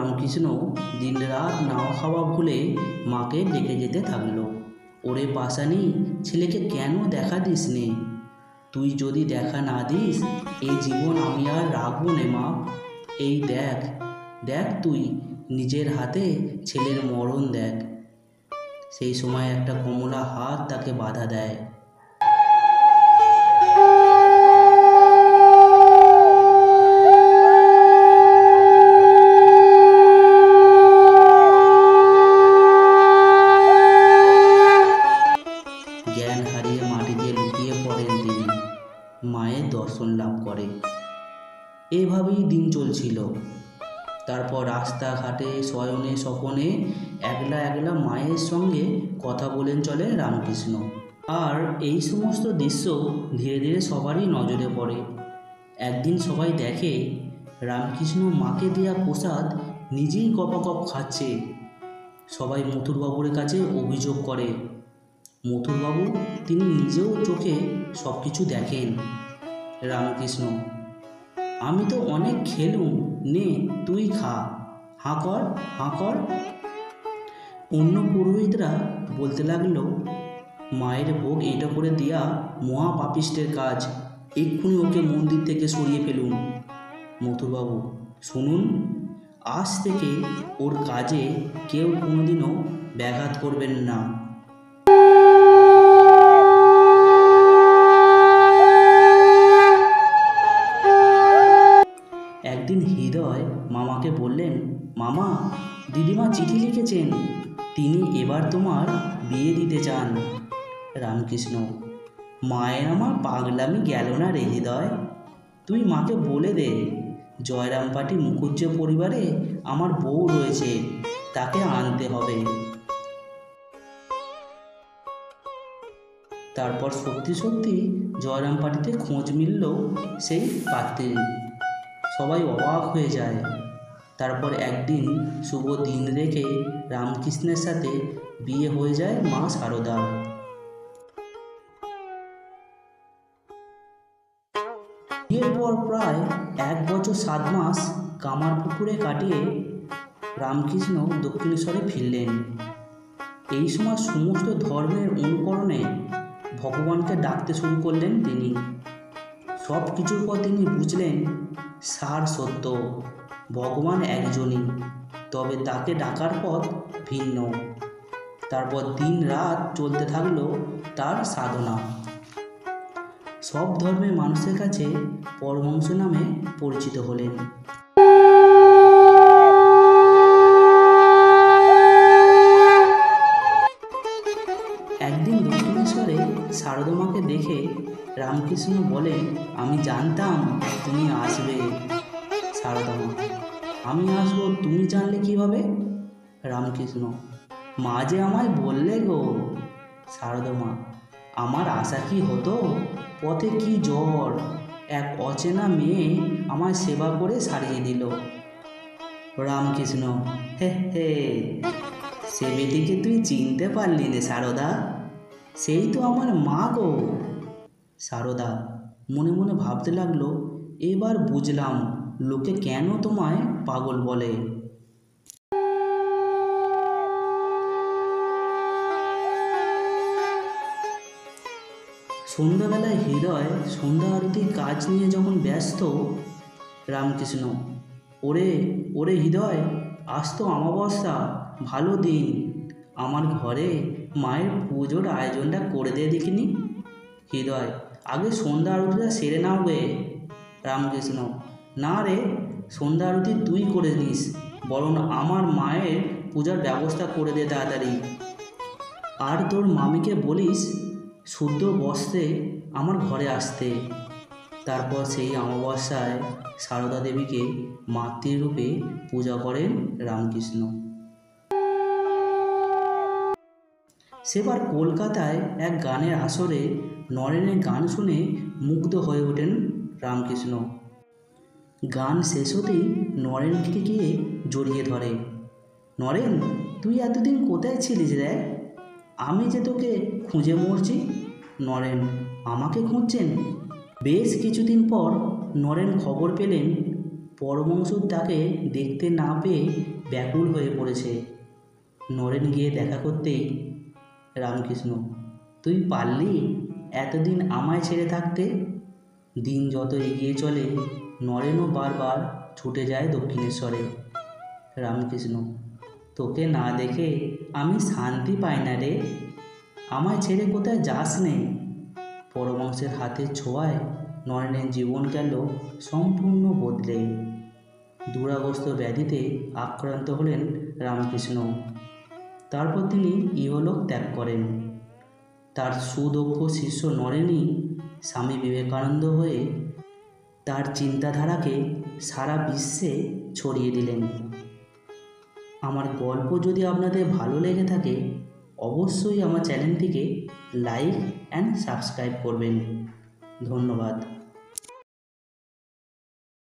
রামকৃষ্ণ দিনরাত নাওয়া খাওয়া ভুলে মাকে ডেকে যেতে থাকলো। ওরে পাশানি, ছেলেকে কেন দেখা দিস নে? তুই যদি দেখা না দিস এই জীবন আমি আর রাখবো নে মা। এই দেখ দেখ, তুই নিজের হাতে ছেলের মরণ দেখ। সেই সময় একটা কমলা হাত তাকে বাধা দেয়। জ্ঞান হারিয়ে মাটিতে লুটিয়ে পড়েন তিনি। মায়ের দর্শন লাভ করে। এভাবেই দিন চলছিল। তারপর রাস্তাঘাটে শয়নে স্বপনে একলা একলা মায়ের সঙ্গে কথা বলেন চলে রামকৃষ্ণ। আর এই সমস্ত দৃশ্য ধীরে ধীরে সবারই নজরে পড়ে। একদিন সবাই দেখে রামকৃষ্ণ মাকে দেয়া প্রসাদ নিজেই কপাকপ খাচ্ছে। সবাই মথুরবাবুর কাছে অভিযোগ করে। মথুরবাবু তিনি নিজেও চোখে সব কিছু দেখেন। রামকৃষ্ণ: আমি তো অনেক খেলুম, নে তুই খা, হাঁ কর হাঁ কর। অন্য পুরোহিতরা বলতে লাগলো, মায়ের ভোগ এটা করে দেয়া মহা পাপিষ্টের কাজ, এক্ষুনি ওকে মন্দির থেকে সরিয়ে ফেলুন। মথুরবাবু: শুনুন, আজ থেকে ওর কাজে কেউ কোনোদিনও ব্যাঘাত করবেন না। একদিন হৃদয় মামাকে বললেন, মামা, দিদিমা চিঠি লিখেছেন, তিনি এবার তোমার বিয়ে দিতে চান। রামকৃষ্ণ: মায়ের আমার পাগলামি গেল না রে হৃদয়। তুই মাকে বলে দে, জয়রামপাটি মুখুজ্জে পরিবারে আমার বউ রয়েছে, তাকে আনতে হবে। তারপর সত্যি সত্যি জয়রামপাটিতে খোঁজ মিলল সেই পাত্রীর। সবাই অবাক হয়ে যায়। তারপর একদিন শুভ দিন রেখে রামকৃষ্ণের সাথে বিয়ে হয়ে যায় মা শারদার। বিয়ের পর প্রায় 1 বছর 7 মাস কামারপুকুরে কাটিয়ে রামকৃষ্ণ দক্ষিণেশ্বরে ফিরলেন। এই সময় সমস্ত ধর্মের অনুকরণে ভগবানকে ডাকতে শুরু করলেন তিনি। সব কিছুর পর তিনি বুঝলেন সার সত্য, ভগবান একজনই, তবে তাকে ডাকার পথ ভিন্ন। তারপর দিন রাত চলতে থাকলো তার সাধনা। সব ধর্মের মানুষের কাছে পরমহংস নামে পরিচিত হলেন। একদিন দক্ষিণেশ্বরে শারদমাকে দেখে রামকৃষ্ণ বলেন, আমি জানতাম তুমি আসবে। শারদমা: আমি আসবো তুমি জানলে কিভাবে? রামকৃষ্ণ: মা যে আমায় বললে গো। শারদমা: আমার আশা কি হতো? পথে কি জ্বর, এক অচেনা মেয়ে আমায় সেবা করে সারিয়ে দিল। রামকৃষ্ণ: হে হে, সে বেটিকে তুই চিনতে পারলি নে শারদা? সেই তো আমার মা গো। শারদা মনে মনে ভাবতে লাগলো, এবার বুঝলাম লোকে কেন তোমায় পাগল বলে। সন্ধ্যাবেলায় হৃদয় সন্ধ্যা আরতির কাজ নিয়ে যখন ব্যস্ত, রামকৃষ্ণ: ওরে ওরে হৃদয়, আজ তো অমাবস্যা, ভালো দিন, আমার ঘরে মায়ের পুজোর আয়োজনটা করে দে দেখিনি। হৃদয়: আগে সন্ধ্যা আরতিটা সেরে নাও গে। রামকৃষ্ণ: না রে, সন্ধ্যা আরতি তুই করে নিস, বরং আমার মায়ের পূজার ব্যবস্থা করে দে তাড়াতাড়ি। আর তোর মামিকে বলিস শুদ্ধ বস্ত্রে আমার ঘরে আসতে। তারপর সেই অমাবস্যায় সারদা দেবীকে মাতৃরূপে পূজা করেন রামকৃষ্ণ। সেবার কলকাতায় এক গানের আসরে নরেনের গান শুনে মুগ্ধ হয়ে ওঠেন রামকৃষ্ণ। গান শেষ হতেই নরেনকে গিয়ে জড়িয়ে ধরে। নরেন, তুই এতদিন কোথায় ছিলিস রে? আমি যে তোকে খুঁজে মরছি। নরেন: আমাকে খুঁজছেন? বেশ কিছুদিন পর নরেন খবর পেলেন পরমহংস তাকে দেখতে না পেয়ে ব্যাকুল হয়ে পড়েছে। নরেন গিয়ে দেখা করতেই, রামকৃষ্ণ, তুই পারলি এতদিন আমায় ছেড়ে থাকতে? দিন যত এগিয়ে চলে নরেনও বারবার ছুটে যায় দক্ষিণেশ্বরে। রামকৃষ্ণ, তোকে না দেখে আমি শান্তি পাই না রে। আমায় ছেড়ে কোথায় যাস নে। পরমাংসের হাতের ছোঁয়ায় নরেনের জীবন গেল সম্পূর্ণ বদলে। দুরাগ্রস্ত ব্যাধিতে আক্রান্ত হলেন রামকৃষ্ণ। তারপর তিনি ইহলোক ত্যাগ করেন। তার সুদক্ষ শিষ্য নরেনই স্বামী বিবেকানন্দ হয়ে তার চিন্তাধারাকে সারা বিশ্বে ছড়িয়ে দিলেন। আমার গল্প যদি আপনাদের ভালো লেগে থাকে, অবশ্যই আমার চ্যানেলটিকে লাইক অ্যান্ড সাবস্ক্রাইব করবেন। ধন্যবাদ।